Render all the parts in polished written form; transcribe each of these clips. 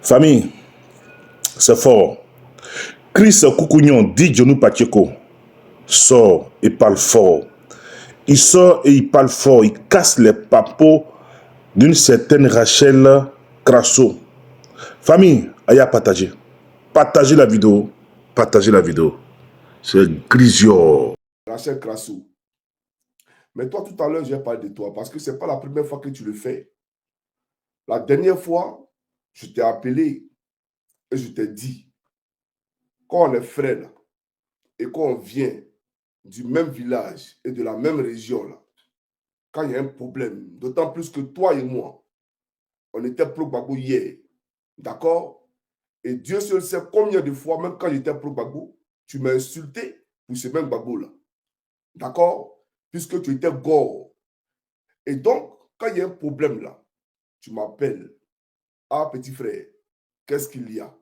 Famille, c'est fort. Chris Koukounion dit Djonou Pacheco sort et parle fort. Il sort et il parle fort. Il casse les papos d'une certaine Rachel Crasso. Famille, Aya partagez. Partagez la vidéo. Partagez la vidéo. C'est Grisio. Rachel Crasso. Mais toi, tout à l'heure, j'ai parlé de toi parce que ce n'est pas la première fois que tu le fais. La dernière fois, je t'ai appelé et je t'ai dit, quand on est frères là, et qu'on vient du même village et de la même région, là, quand il y a un problème, d'autant plus que toi et moi, on était pro-Gbagbo hier, d'accord? Et Dieu seul sait combien de fois, même quand j'étais pro-Gbagbo, tu m'as insulté pour ce même Gbagbo-là, d'accord? Puisque tu étais gore. Et donc, quand il y a un problème là, tu m'appelles, ah petit frère, qu'est-ce qu'il y a?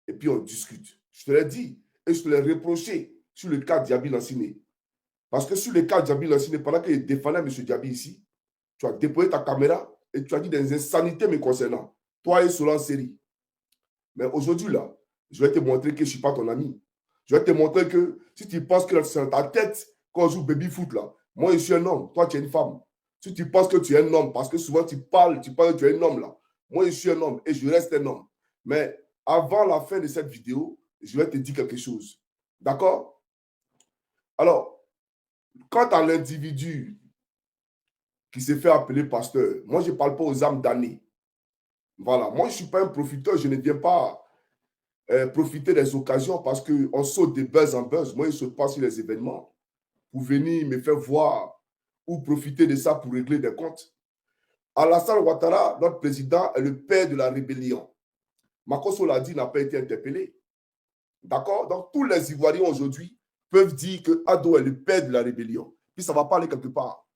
Et puis on discute. Je te l'ai dit et je te l'ai reproché sur le cas Diaby Lanciné. Parce que sur le cas Diaby Lanciné, pendant que je défendais M. Diaby ici, tu as déployé ta caméra et tu as dit des insanités me concernant. Toi et Solan Série. Mais aujourd'hui, là, je vais te montrer que je ne suis pas ton ami. Je vais te montrer que si tu penses que c'est dans ta tête quand on joue baby foot, là, moi, je suis un homme, toi, tu es une femme. Si tu penses que tu es un homme, parce que souvent tu parles que tu es un homme, là. Moi, je suis un homme et je reste un homme. Mais avant la fin de cette vidéo, je vais te dire quelque chose. D'accord? Alors, quant à l'individu qui s'est fait appeler pasteur, moi, je ne parle pas aux âmes damnées. Voilà. Moi, je ne suis pas un profiteur. Je ne viens pas profiter des occasions parce qu'on saute de buzz en buzz. Moi, je ne saute pas sur les événements pour venir me faire voir ou profiter de ça pour régler des comptes. Alassane Ouattara, notre président, est le père de la rébellion. Makosso l'a dit, n'a pas été interpellé. D'accord? Donc, tous les Ivoiriens aujourd'hui peuvent dire que Ado est le père de la rébellion. Puis ça ne va pas aller quelque part.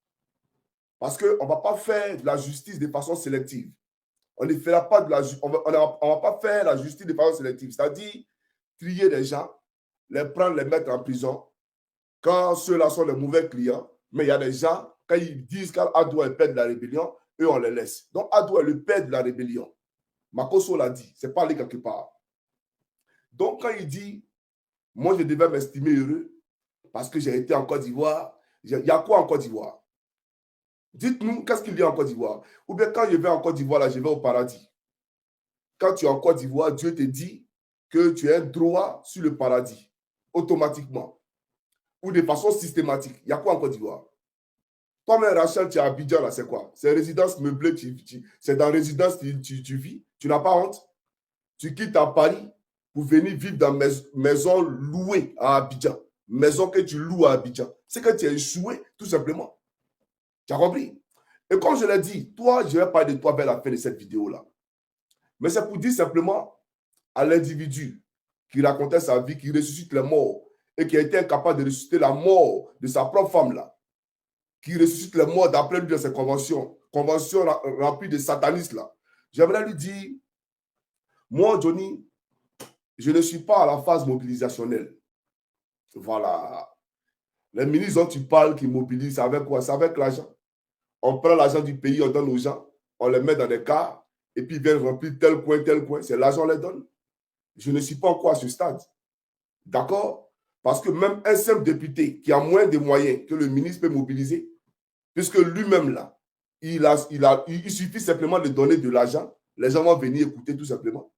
Parce qu'on ne va pas faire de la justice de façon sélective. On ne fera pas de la on va pas faire la justice de façon sélective. C'est-à-dire trier les gens, les prendre, les mettre en prison. Quand ceux-là sont les mauvais clients, mais il y a des gens, quand ils disent qu'Ado est le père de la rébellion, eux, on les laisse. Donc, Ado est le père de la rébellion. Makosso l'a dit, c'est pas aller quelque part. Donc, quand il dit, moi, je devais m'estimer heureux parce que j'ai été en Côte d'Ivoire, il y a quoi en Côte d'Ivoire? Dites-nous, qu'est-ce qu'il y a en Côte d'Ivoire? Ou bien quand je vais en Côte d'Ivoire, là, je vais au paradis. Quand tu es en Côte d'Ivoire, Dieu te dit que tu as un droit sur le paradis, automatiquement, ou de façon systématique. Il y a quoi en Côte d'Ivoire? Toi-même, Rachel, tu es à Abidjan, là, c'est quoi? C'est résidence meublée, c'est dans résidence que tu vis. Tu n'as pas honte? Tu quittes à Paris pour venir vivre dans maison louée à Abidjan. Maison que tu loues à Abidjan. C'est que tu as échoué, tout simplement. Tu as compris? Et comme je l'ai dit, toi, je vais parler de toi vers la fin de cette vidéo-là. Mais c'est pour dire simplement à l'individu qui racontait sa vie, qui ressuscite les morts et qui a été incapable de ressusciter la mort de sa propre femme-là, qui ressuscite les morts d'après lui dans ses conventions remplies de satanistes-là. J'aimerais lui dire, moi, Johnny, je ne suis pas à la phase mobilisationnelle. Voilà. Les ministres dont tu parles qui mobilisent, c'est avec quoi? C'est avec l'argent. On prend l'argent du pays, on donne aux gens, on les met dans des cars, et puis ils viennent remplir tel coin. C'est l'argent qu'on les donne. Je ne suis pas encore à ce stade. D'accord? Parce que même un simple député qui a moins de moyens que le ministre peut mobiliser, puisque lui-même là, il suffit simplement de donner de l'argent, les gens vont venir écouter tout simplement.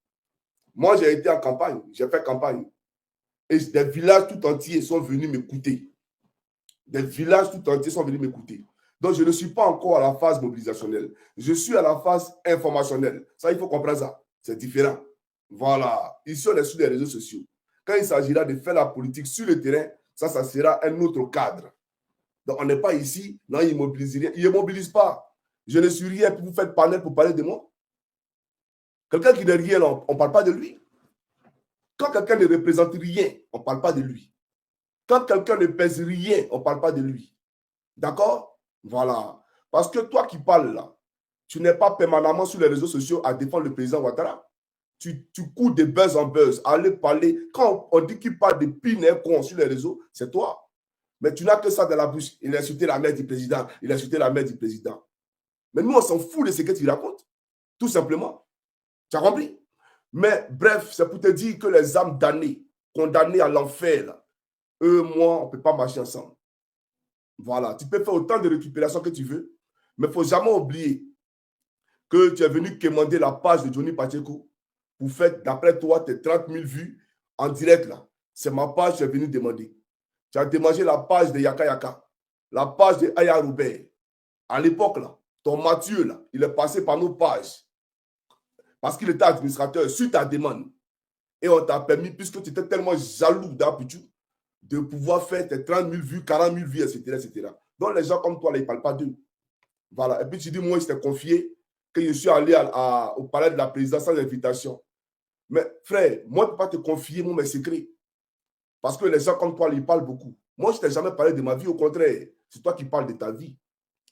Moi, j'ai été en campagne, j'ai fait campagne. Et des villages tout entiers sont venus m'écouter. Des villages tout entiers sont venus m'écouter. Donc, je ne suis pas encore à la phase mobilisationnelle. Je suis à la phase informationnelle. Ça, il faut comprendre ça. C'est différent. Voilà. Ici, on est sur les réseaux sociaux. Quand il s'agira de faire la politique sur le terrain, ça sera un autre cadre. Donc, on n'est pas ici. Non, il ne mobilise rien. Il ne mobilise pas. Je ne suis rien. Puis vous faites panel pour parler de moi. Quelqu'un qui n'est rien, on ne parle pas de lui. Quand quelqu'un ne représente rien, on ne parle pas de lui. Quand quelqu'un ne pèse rien, on ne parle pas de lui. D'accord? Voilà. Parce que toi qui parles là, tu n'es pas permanemment sur les réseaux sociaux à défendre le président Ouattara. Tu cours de buzz en buzz, aller parler. Quand on dit qu'il parle de pinecon sur les réseaux, c'est toi. Mais tu n'as que ça dans la bouche. Il a insulté la mère du président. Il a insulté la mère du président. Mais nous, on s'en fout de ce que tu racontes. Tout simplement. Tu as compris? Mais bref, c'est pour te dire que les âmes damnées, condamnées à l'enfer, là, eux, moi, on ne peut pas marcher ensemble. Voilà, tu peux faire autant de récupération que tu veux, mais il ne faut jamais oublier que tu es venu commander la page de Johnny Pacheco pour faire, d'après toi, tes 30 000 vues en direct là. C'est ma page que tu es venu demander. Tu as demandé la page de Yaka Yaka, la page de Aya Robert. À l'époque, là, ton Mathieu, là, il est passé par nos pages parce qu'il était administrateur sur ta demande. Et on t'a permis, puisque tu étais tellement jaloux d'Apitou, de pouvoir faire tes 30 000 vues, 40 000 vues, etc., etc. Donc, les gens comme toi, là, ils ne parlent pas d'eux. Voilà. Et puis, tu dis, moi, je t'ai confié que je suis allé au palais de la présidence sans invitation. Mais frère, moi, je ne peux pas te confier mes secrets. Parce que les gens comme toi, ils parlent beaucoup. Moi, je ne t'ai jamais parlé de ma vie. Au contraire, c'est toi qui parles de ta vie.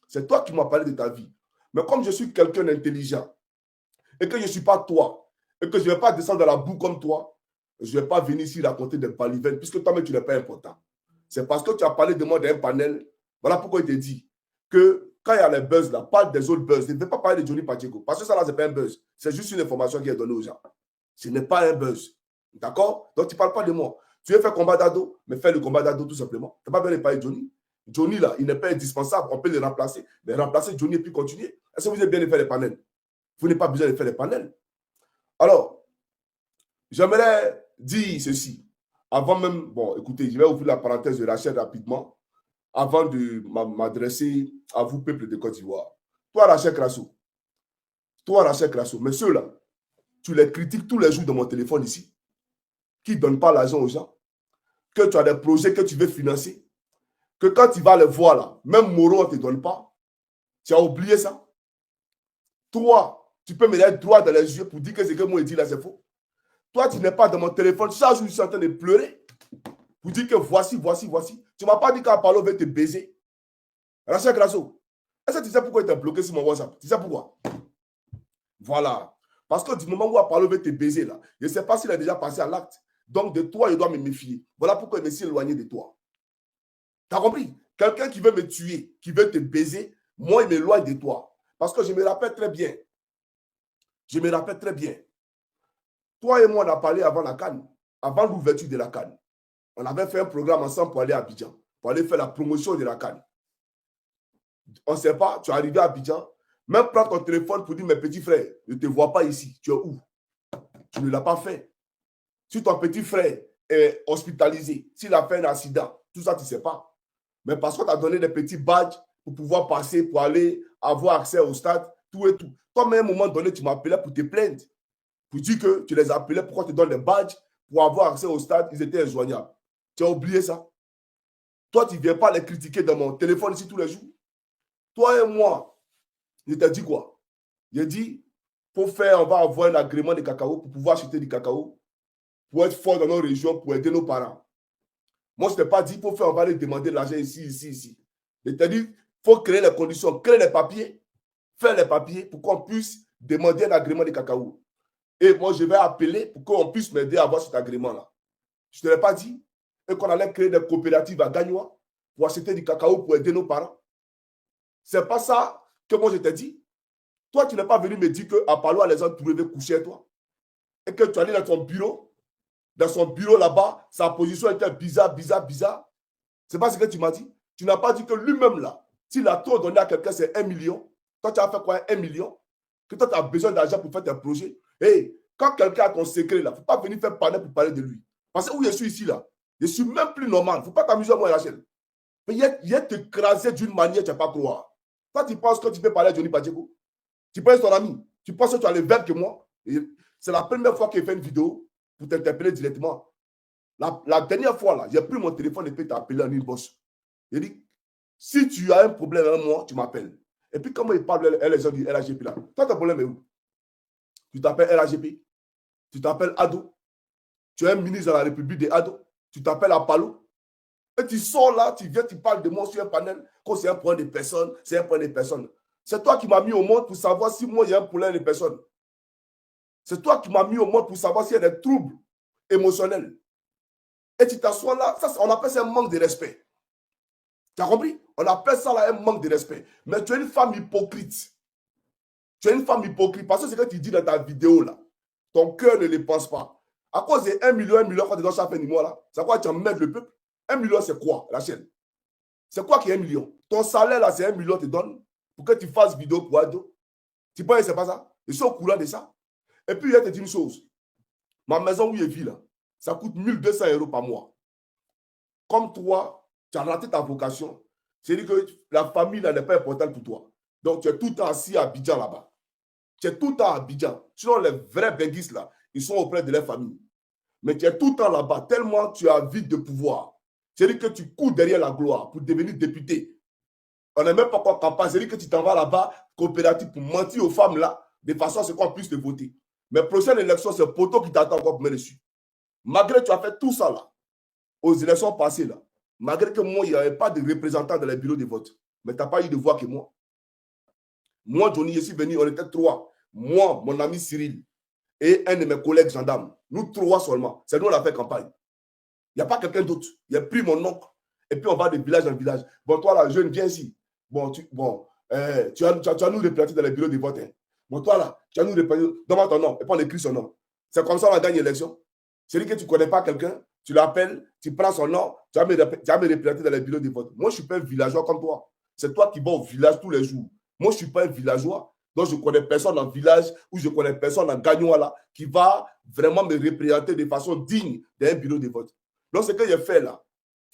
C'est toi qui m'as parlé de ta vie. Mais comme je suis quelqu'un d'intelligent et que je ne suis pas toi et que je ne vais pas descendre dans la boue comme toi, je ne vais pas venir ici raconter des balivernes puisque toi-même, tu n'es pas important. C'est parce que tu as parlé de moi d'un panel. Voilà pourquoi il te dit que quand il y a les buzz, là, parle des autres buzz. Ne vais pas parler de Johnny Pacheco. Parce que ça, là, ce n'est pas un buzz. C'est juste une information qui est donnée aux gens. Ce n'est pas un buzz. D'accord? Donc, tu ne parles pas de moi. Tu veux faire combat d'ado, mais fais le combat d'ado tout simplement. Tu n'as pas besoin de parler de Johnny. Johnny, là, il n'est pas indispensable. On peut le remplacer. Mais remplacer Johnny et puis continuer. Est-ce que vous avez bien de faire les panels? Vous n'avez pas besoin de faire les panels. Alors, j'aimerais dire ceci. Avant même, bon, écoutez, je vais ouvrir la parenthèse de Rachel rapidement avant de m'adresser à vous, peuple de Côte d'Ivoire. Toi, Rachel Krasso, mais ceux-là, tu les critiques tous les jours dans mon téléphone ici, qui ne donnent pas l'argent aux gens, que tu as des projets que tu veux financer, que quand tu vas les voir là, même Moro, on ne te donne pas. Tu as oublié ça? Toi, tu peux me mettre droit dans les yeux pour dire que ce que moi je dis là, c'est faux. Toi, tu n'es pas dans mon téléphone. Chaque jour, je suis en train de pleurer pour dire que voici. Tu ne m'as pas dit qu'Apollo veut te baiser. Rachel Grasso, est-ce que tu sais pourquoi il t'a bloqué sur mon WhatsApp? Tu sais pourquoi? Voilà. Parce que du moment où Apollo veut te baiser là, je ne sais pas s'il a déjà passé à l'acte. Donc, de toi, je dois me méfier. Voilà pourquoi je me suis éloigné de toi. Tu as compris? Quelqu'un qui veut me tuer, qui veut te baiser, moi, il m'éloigne de toi. Parce que je me rappelle très bien. Toi et moi, on a parlé avant la CAN, avant l'ouverture de la CAN. On avait fait un programme ensemble pour aller à Abidjan, pour aller faire la promotion de la CAN. On ne sait pas, tu es arrivé à Abidjan, même prendre ton téléphone pour dire, mes petits frères, je ne te vois pas ici, tu es où? Tu ne l'as pas fait. Si ton petit frère est hospitalisé, s'il a fait un accident, tout ça, tu ne sais pas. Mais parce qu'on t'a donné des petits badges pour pouvoir passer, pour aller avoir accès au stade, tout et tout. Toi-même, à un moment donné, tu m'appelais pour te plaindre, pour dire que tu les appelais, pourquoi tu donnes des badges pour avoir accès au stade, ils étaient injoignables. Tu as oublié ça? Toi, tu ne viens pas les critiquer dans mon téléphone ici tous les jours. Toi et moi, je t'ai dit quoi? J'ai dit, on va avoir un agrément de cacao pour pouvoir acheter du cacao, pour être fort dans nos régions, pour aider nos parents. Moi, je ne t'ai pas dit, on va aller demander de l'argent ici. Je t'ai dit, il faut créer les conditions, créer les papiers, faire les papiers pour qu'on puisse demander un agrément de cacao. Et moi, je vais appeler pour qu'on puisse m'aider à avoir cet agrément-là. Je ne te l'ai pas dit. Et qu'on allait créer des coopératives à Gagnoa pour acheter du cacao pour aider nos parents. Ce n'est pas ça que moi, je t'ai dit. Toi, tu n'es pas venu me dire qu'à Palo, les gens trouvaient coucher à toi. Et que tu allais dans ton bureau. Dans son bureau là-bas, sa position était bizarre. C'est pas ce que tu m'as dit. Tu n'as pas dit que lui-même là, s'il a trop donné à quelqu'un, c'est 1 million. Toi, tu as fait quoi, 1 million? Que toi, tu as besoin d'argent pour faire tes projets. Hey, quand quelqu'un a ton secret là, il ne faut pas venir faire parler pour parler de lui. Parce que où je suis ici là, je suis même plus normal. Il ne faut pas t'amuser à moi, Rachel. Mais il a t'écraser d'une manière, tu ne vas pas croire. Toi, tu penses que tu peux parler à Johnny Pacheco? Tu penses ton ami? Tu penses que tu as le verbe que moi? C'est la première fois qu'il fait une vidéo pour t'interpeller directement. La dernière fois, là, j'ai pris mon téléphone et puis t'appeler en inbox. Il dit, si tu as un problème avec moi, tu m'appelles. Et puis, comment il parle, les gens du LHGP là? Toi, ton problème est où? Tu t'appelles LHGP? Tu t'appelles Ado? Tu es un ministre de la République de Ado? Tu t'appelles Apalo? Et tu sors là, tu viens, tu parles de moi sur un panel, quand c'est un problème de personne, c'est un problème de personne. C'est toi qui m'as mis au monde pour savoir si moi, il y a un problème de personne. C'est toi qui m'as mis au monde pour savoir s'il y a des troubles émotionnels. Et tu t'assois là, ça, on appelle ça un manque de respect. Tu as compris? On appelle ça là un manque de respect. Mais tu es une femme hypocrite. Tu es une femme hypocrite parce que c'est ce que tu dis dans ta vidéo là. Ton cœur ne les pense pas. À cause de 1 million, quand tu dois chaque fin du mois, là, c'est quoi tu emmènes le peuple? 1 million, c'est quoi, la chaîne? C'est quoi qui est 1 million? Ton salaire, là, c'est 1 million, te donne pour que tu fasses vidéo pour ado. Tu penses que c'est pas ça? Je suis au courant de ça. Et puis, je te dis une chose. Ma maison où je vis, là, ça coûte 1200 € par mois. Comme toi, tu as raté ta vocation. C'est-à-dire que la famille n'est pas importante pour toi. Donc, tu es tout le temps assis à Abidjan là-bas. Tu es tout le temps à Abidjan. Sinon, les vrais benguistes, là, ils sont auprès de leur famille. Mais tu es tout le temps là-bas, tellement tu as vide de pouvoir. C'est-à-dire que tu cours derrière la gloire pour devenir député. On n'est même pas encore capable. C'est-à-dire que tu t'en vas là-bas, coopérative, pour mentir aux femmes là, de façon à ce qu'on puisse te voter. Mais prochaine élection, c'est Poto qui t'attend encore pour mettre dessus. Malgré que tu as fait tout ça là, aux élections passées là, malgré que moi, il n'y avait pas de représentant dans les bureaux de vote, mais tu n'as pas eu de voix que moi. Moi, Johnny, je suis venu, on était 3. Moi, mon ami Cyril et un de mes collègues gendarmes. Nous 3 seulement. C'est nous on a fait campagne. Il n'y a pas quelqu'un d'autre. Il a pris mon oncle. Et puis on va de village en village. Bon, toi là, jeune, viens ici. Bon, tu vas nous représenter dans les bureaux de vote. Hein. Bon, toi là, tu vas nous représenter. Donne-moi ton nom. Et puis on écrit son nom. C'est comme ça on gagne l'élection. C'est-à-dire que tu ne connais pas quelqu'un, tu l'appelles, tu prends son nom, tu vas me représenter dans les bureaux de vote. Moi, je ne suis pas un villageois comme toi. C'est toi qui vas au village tous les jours. Moi, je ne suis pas un villageois. Donc, je ne connais personne dans le village ou je ne connais personne en Gagnois là qui va vraiment me représenter de façon digne d'un bureau de vote. Donc, ce que j'ai fait là,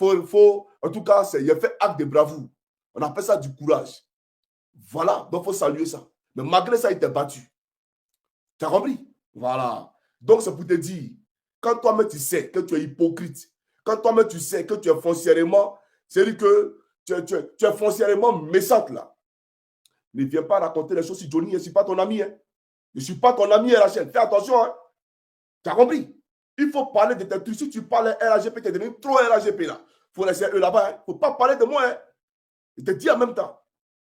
en tout cas, j'ai fait acte de bravoure. On appelle ça du courage. Voilà, donc il faut saluer ça. Mais malgré ça, il t'a battu. Tu as compris? Voilà. Donc, c'est pour te dire, quand toi-même tu sais que tu es hypocrite, quand toi-même tu sais que tu es foncièrement, c'est-à-dire que tu es foncièrement méchante là, ne viens pas raconter les choses sur Johnny, je ne suis pas ton ami. Hein. Je ne suis pas ton ami, Rachel. Fais attention. Hein. Tu as compris? Il faut parler de tes trucs. Si tu parles RAGP, tu es devenu trop RAGP là. Il faut laisser eux là-bas. Il ne faut pas parler de moi. Hein. Je te dis en même temps.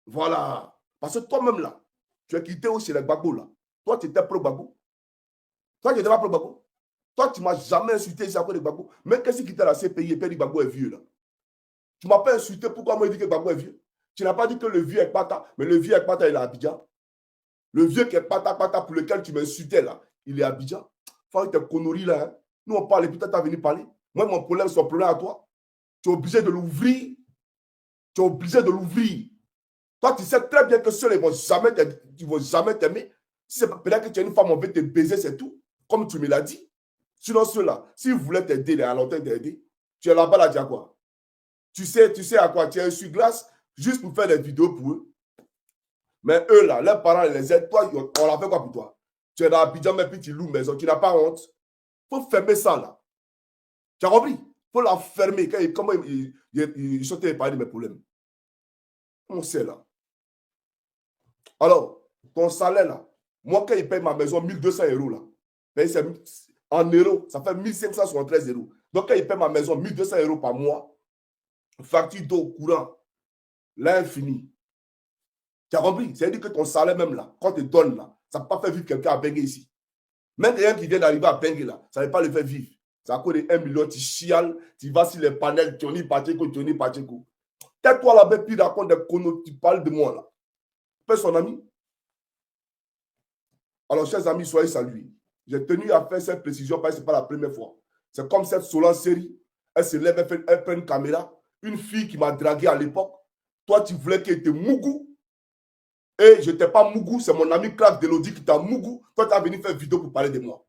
Voilà. Parce que toi-même là, tu as quitté aussi les Gbagbo là. Toi, tu étais pro-Gbagbo. Toi, tu n'étais pas pro-Gbagbo. Toi, tu ne m'as jamais insulté ici après les Gbagbo. Mais qu'est-ce qui t'a la CPI et puis Gbagbo est vieux là? Tu ne m'as pas insulté. Pourquoi moi, il dit que Gbagbo est vieux? Tu n'as pas dit que le vieux est Pata, mais le vieux est Pata, il est à Abidjan. Le vieux qui est Pata pour lequel tu m'insultais là, il est à Abidjan. Faut tes conneries là. Hein. Nous, on parle et puis tu as venu parler. Moi, mon problème, c'est un problème à toi. Tu es obligé de l'ouvrir. Tu es obligé de l'ouvrir. Toi, tu sais très bien que ceux-là, ils ne vont jamais t'aimer. Si c'est peut-être que tu es une femme, on veut te baiser, c'est tout. Comme tu me l'as dit. Sinon, ceux-là, s'ils voulaient t'aider, les Halotins t'aider, tu es là-bas, là, tu as quoi? Tu sais à quoi? Tu es sur glace juste pour faire des vidéos pour eux. Mais eux, là, leurs parents les aident. Toi, on l'a fait quoi pour toi? Tu es dans Abidjan, mais puis tu loues maison. Tu n'as pas honte. Il faut fermer ça, là. Tu as compris? Il faut la fermer. Comment ils sont parlé de mes problèmes? On sait, là. Alors, ton salaire, là, moi, quand il paye ma maison, 1200 €, là, en euros, ça fait 1573 €. Donc, quand il paye ma maison, 1200 € par mois, facture d'eau, courant, l'infini. Tu as compris? C'est-à-dire que ton salaire même là, quand tu te donnes là, ça ne peut pas faire vivre quelqu'un à Bengue ici. Même quelqu'un qui vient d'arriver à Bengue là, ça ne va pas le faire vivre. C'est à cause de 1 million, tu chiales, tu vas sur les panels, Tony Pacheco. Tais-toi là-bas, puis raconte des conneries, tu parles de moi là. Fais son ami. Alors, chers amis, soyez salués. J'ai tenu à faire cette précision parce que ce n'est pas la première fois. C'est comme cette Solange série. Elle se lève, elle prend une caméra. Une fille qui m'a dragué à l'époque. Toi, tu voulais qu'elle te mougou. Et je n'étais pas mougou, c'est mon ami Clark Delody qui t'a mougou. Toi, tu as venu faire une vidéo pour parler de moi.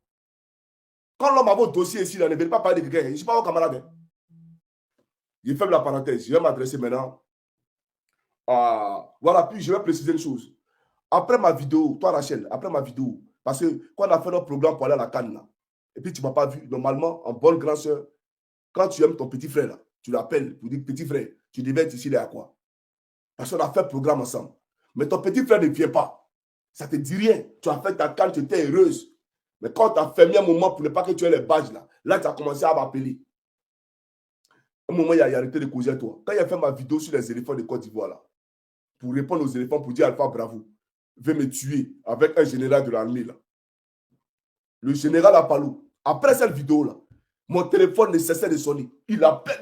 Quand l'homme a votre dossier ici, là, ne venez pas parler de quelqu'un. Je ne suis pas votre camarade. Hein. Je ferme la parenthèse. Je vais m'adresser maintenant. Voilà, puis je vais préciser une chose. Après ma vidéo, toi Rachel, après ma vidéo, parce que quand on a fait notre programme pour aller à la Cannes, là, et puis tu ne m'as pas vu, normalement, en bonne grande soeur, quand tu aimes ton petit frère, là, tu l'appelles pour dire petit frère, tu devais être ici, il est à quoi? Parce qu'on a fait le programme ensemble. Mais ton petit frère ne vient pas. Ça ne te dit rien. Tu as fait ta Cannes, tu étais heureuse. Mais quand tu as fermé un moment pour ne pas que tu aies les badges, là tu as commencé à m'appeler. Un moment, il a arrêté de causer à toi. Quand il a fait ma vidéo sur les éléphants de Côte d'Ivoire, là, pour répondre aux éléphants, pour dire Alpha bravo, veut me tuer avec un général de l'armée, là. Le général Apalou. Après cette vidéo-là, mon téléphone ne cessait de sonner. Il appelle.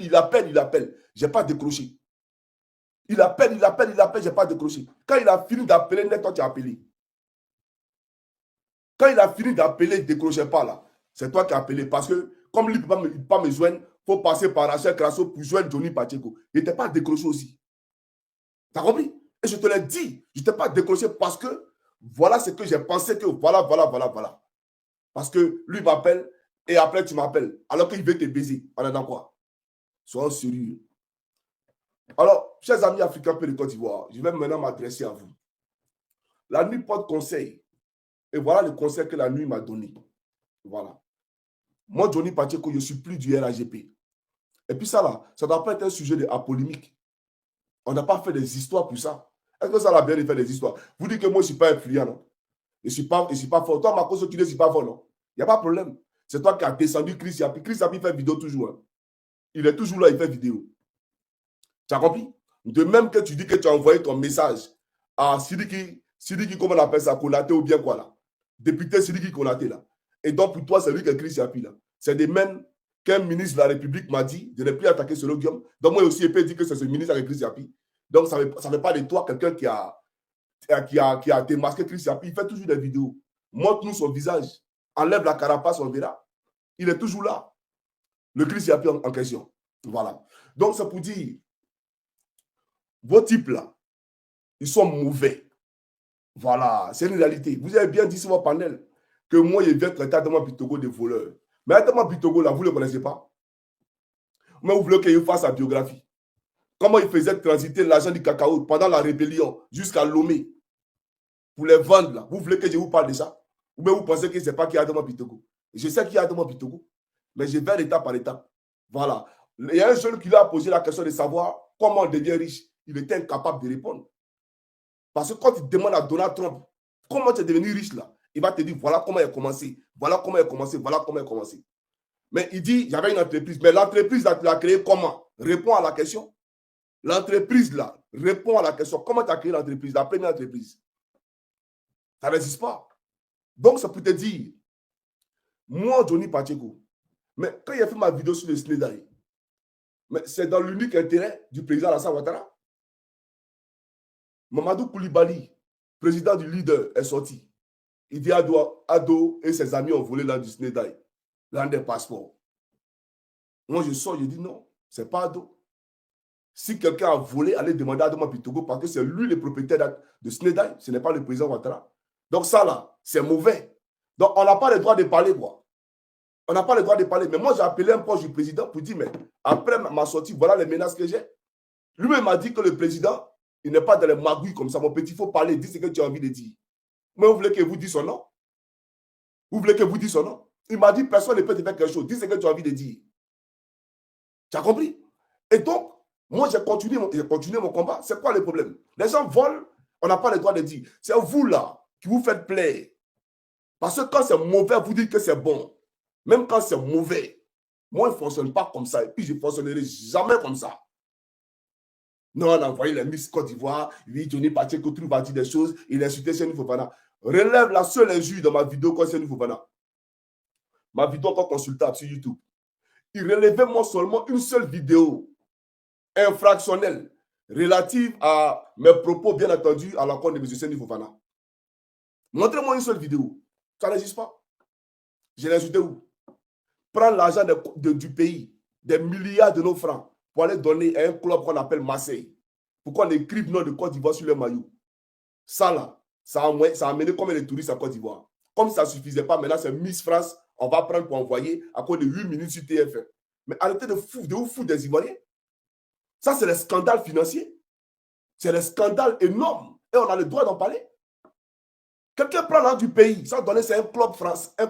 Je n'ai pas décroché. Il appelle, je n'ai pas décroché. Quand il a fini d'appeler, net, toi, tu as appelé. Quand il a fini d'appeler, il ne décrochait pas là. C'est toi qui as appelé. Parce que, comme lui ne peut pas me joindre, il faut passer par Rachel Crasso pour joindre Johnny Pacheco. Il n'était pas décroché aussi. Tu as compris? Et je te l'ai dit, je n'étais pas décroché parce que voilà ce que j'ai pensé que voilà. Parce que lui m'appelle et après tu m'appelles. Alors qu'il veut te baiser. On est dans quoi? Soyons sérieux. Alors, chers amis africains de Côte d'Ivoire, je vais maintenant m'adresser à vous. La nuit porte conseil. Et voilà le conseil que la nuit m'a donné. Voilà. Moi, Johnny Pacheco, je ne suis plus du RAGP. Et puis ça là, ça ne doit pas être un sujet à polémique. On n'a pas fait des histoires pour ça. Est-ce que ça l'a bien de faire des histoires? Vous dites que moi, je ne suis pas influent, non? Je ne suis pas fort. Toi, Marcos, tu dis que je ne suis pas fort, non? Il n'y a pas de problème. C'est toi qui as descendu Chris Yapi. Chris Yapi fait vidéo toujours. Hein. Il est toujours là, il fait vidéo. Tu as compris? De même que tu dis que tu as envoyé ton message à Sidiki, comment on appelle ça, Konaté ou bien quoi là? Député Sidiki Konaté là. Et donc pour toi, c'est lui qui est Chris Yapi là. C'est des mêmes qu'un ministre de la République m'a dit de ne plus attaquer ce Guillaume. Donc moi aussi, je peux dire que c'est ce ministre avec Chris Yapi. Donc ça ne fait pas de toi quelqu'un qui a démasqué Chris Yapi. Il fait toujours des vidéos. Montre-nous son visage. Enlève la carapace, on verra. Il est toujours là. Le Chris Yapi en question. Voilà. Donc c'est pour dire, vos types là, ils sont mauvais. Voilà, c'est une réalité. Vous avez bien dit sur votre panel que moi, je viens traiter Adama Bitogo de voleur. Mais Adama Bitogo, là, vous ne le connaissez pas. Mais vous voulez qu'il fasse sa biographie. Comment il faisait transiter l'argent du cacao pendant la rébellion jusqu'à Lomé pour les vendre là. Vous voulez que je vous parle de ça? Ou bien vous pensez que ce n'est pas qui est Adama Bitogo? Je sais qui est Adama Bitogo, mais je vais étape par étape. Voilà. Il y a un jeune qui lui a posé la question de savoir comment on devient riche. Il était incapable de répondre. Parce que quand tu demandes à Donald Trump comment tu es devenu riche là, il va te dire voilà comment il a commencé, voilà comment il a commencé, voilà comment il a commencé. Mais il dit j'avais une entreprise, mais l'entreprise là, tu l'as créée comment? Réponds à la question. L'entreprise là, réponds à la question. Comment tu as créé l'entreprise, la première entreprise? Ça n'existe pas. Donc ça peut te dire, moi Johnny Pacheco, mais quand il a fait ma vidéo sur le SNEDAI, mais c'est dans l'unique intérêt du président Alassane Ouattara. Mamadou Koulibaly, président du leader, est sorti. Il dit Ado et ses amis ont volé la du SNEDAI, l'un des passeports. Moi, je sors, je dis non, ce n'est pas Ado. Si quelqu'un a volé, allez demander à Adama Bitogo parce que c'est lui le propriétaire de SNEDAI, ce n'est pas le président Ouattara. Donc ça là, c'est mauvais. Donc on n'a pas le droit de parler, quoi. On n'a pas le droit de parler. Mais moi, j'ai appelé un proche du président pour dire, mais après ma sortie, voilà les menaces que j'ai. Lui-même m'a dit que le président, il n'est pas dans les magouilles comme ça. Mon petit, il faut parler, dis ce que tu as envie de dire. Mais vous voulez que vous dise son nom? Vous voulez que vous dise son nom? Il m'a dit, personne ne peut te faire quelque chose. Dis ce que tu as envie de dire. Tu as compris? Et donc, moi, j'ai continué mon combat. C'est quoi le problème? Les gens volent, on n'a pas le droit de dire. C'est vous là qui vous faites plaire. Parce que quand c'est mauvais, vous dites que c'est bon. Même quand c'est mauvais, moi, je ne fonctionne pas comme ça. Et puis, je ne fonctionnerai jamais comme ça. Non, on a envoyé les Miss Côte d'Ivoire. Oui, Johnny Pacheco va dire des choses. Il a insulté Seni Fofana. Relève la seule injure dans ma vidéo quand Seni Fofana. Ma vidéo encore consultable sur YouTube. Il relevait moi seulement une seule vidéo infractionnelle relative à mes propos, bien entendu, à l'encontre de M. Seni Fofana. Montrez-moi une seule vidéo. Ça n'existe pas. Je l'ai insulté où? Prendre l'argent du pays, des milliards de nos francs, pour aller donner à un club qu'on appelle Marseille. Pourquoi on écrive nom de Côte d'Ivoire sur le maillot? Ça là, ça a amené combien de touristes à Côte d'Ivoire? Comme ça ne suffisait pas, maintenant c'est Miss France, on va prendre pour envoyer à cause de 8 minutes sur TF1. Mais arrêtez de vous foutre des Ivoiriens. Ça, c'est les scandales financiers. C'est les scandales énormes. Et on a le droit d'en parler. Quelqu'un prend l'argent du pays, sans donner, c'est un club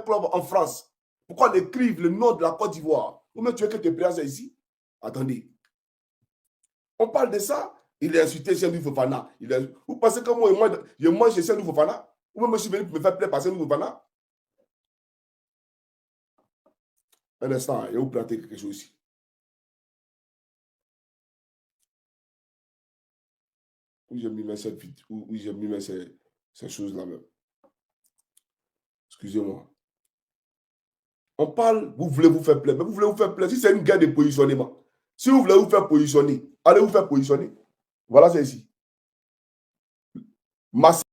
en France. Pourquoi on écrive le nom de la Côte d'Ivoire? Ou même tu veux que tu es présent ici? Attendez. On parle de ça. Il est insulté Seni Fofana. Vous pensez que moi, je mange chez Seni Fofana? Ou même je suis venu me faire plaisir par Seni Fofana? Un instant, je vais vous planter quelque chose ici. Où j'ai mis cette vidéo, où j'ai mis ces choses-là même. Excusez-moi. On parle, vous voulez vous faire plaisir. Mais vous voulez vous faire plaisir. Si c'est une guerre de positionnement, si vous voulez vous faire positionner, allez vous faire positionner. Voilà, c'est ici.